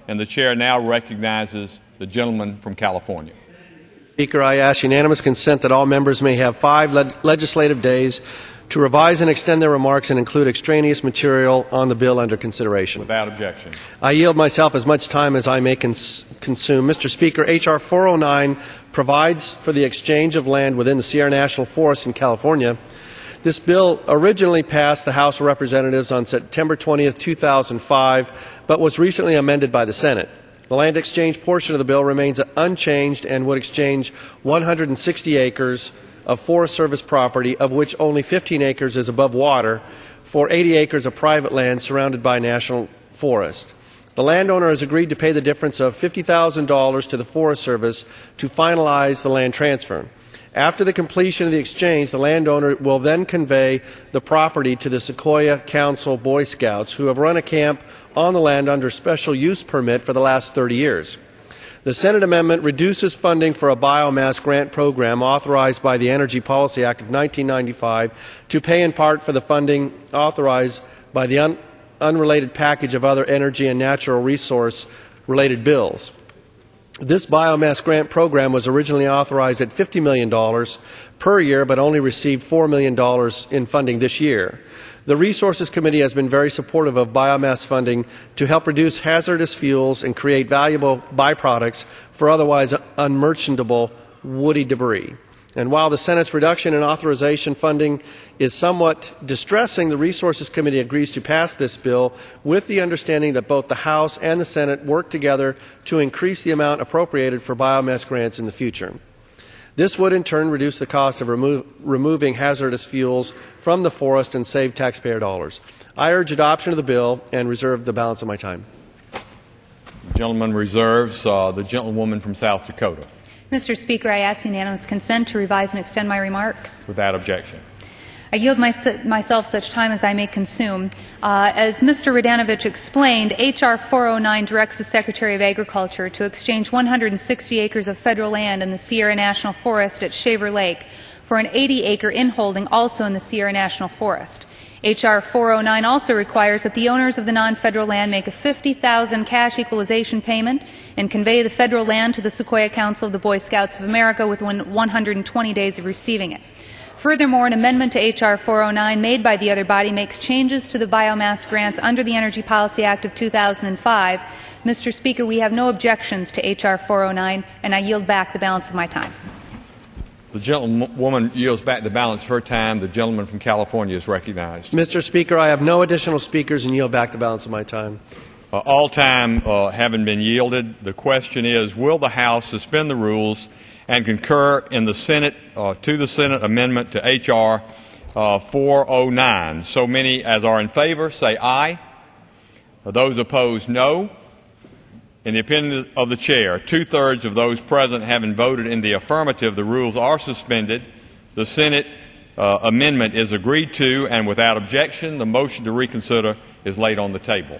and the Chair now recognizes the gentleman from California. Speaker, I ask unanimous consent that all members may have 5 legislative days to revise and extend their remarks and include extraneous material on the bill under consideration. Without objection. I yield myself as much time as I may consume. Mr. Speaker, H.R. 409 provides for the exchange of land within the Sierra National Forest in California. This bill originally passed the House of Representatives on September 20, 2005, but was recently amended by the Senate. The land exchange portion of the bill remains unchanged and would exchange 160 acres of Forest Service property, of which only 15 acres is above water, for 80 acres of private land surrounded by national forest. The landowner has agreed to pay the difference of $50,000 to the Forest Service to finalize the land transfer. After the completion of the exchange, the landowner will then convey the property to the Sequoia Council Boy Scouts, who have run a camp on the land under special use permit for the last 30 years. The Senate amendment reduces funding for a biomass grant program authorized by the Energy Policy Act of 1995 to pay in part for the funding authorized by the unrelated package of other energy and natural resource related bills. This biomass grant program was originally authorized at $50 million per year, but only received $4 million in funding this year. The Resources Committee has been very supportive of biomass funding to help reduce hazardous fuels and create valuable byproducts for otherwise unmerchantable woody debris. And while the Senate's reduction in authorization funding is somewhat distressing, the Resources Committee agrees to pass this bill with the understanding that both the House and the Senate work together to increase the amount appropriated for biomass grants in the future. This would in turn reduce the cost of removing hazardous fuels from the forest and save taxpayer dollars. I urge adoption of the bill and reserve the balance of my time. The gentleman reserves. The gentlewoman from South Dakota. Mr. Speaker, I ask unanimous consent to revise and extend my remarks. Without objection. I yield myself such time as I may consume. As Mr. Radanovich explained, H.R. 409 directs the Secretary of Agriculture to exchange 160 acres of federal land in the Sierra National Forest at Shaver Lake for an 80-acre inholding also in the Sierra National Forest. H.R. 409 also requires that the owners of the non-federal land make a $50,000 cash equalization payment and convey the federal land to the Sequoia Council of the Boy Scouts of America within 120 days of receiving it. Furthermore, an amendment to H.R. 409 made by the other body makes changes to the biomass grants under the Energy Policy Act of 2005. Mr. Speaker, we have no objections to H.R. 409, and I yield back the balance of my time. The gentlewoman yields back the balance of her time. The gentleman from California is recognized. Mr. Speaker, I have no additional speakers and yield back the balance of my time. All time having been yielded, the question is, will the House suspend the rules and concur in the Senate to the Senate amendment to H.R. 409? So many as are in favor say aye. Those opposed, no. In the opinion of the Chair, 2/3 of those present having voted in the affirmative, the rules are suspended. The Senate amendment is agreed to, and without objection, the motion to reconsider is laid on the table.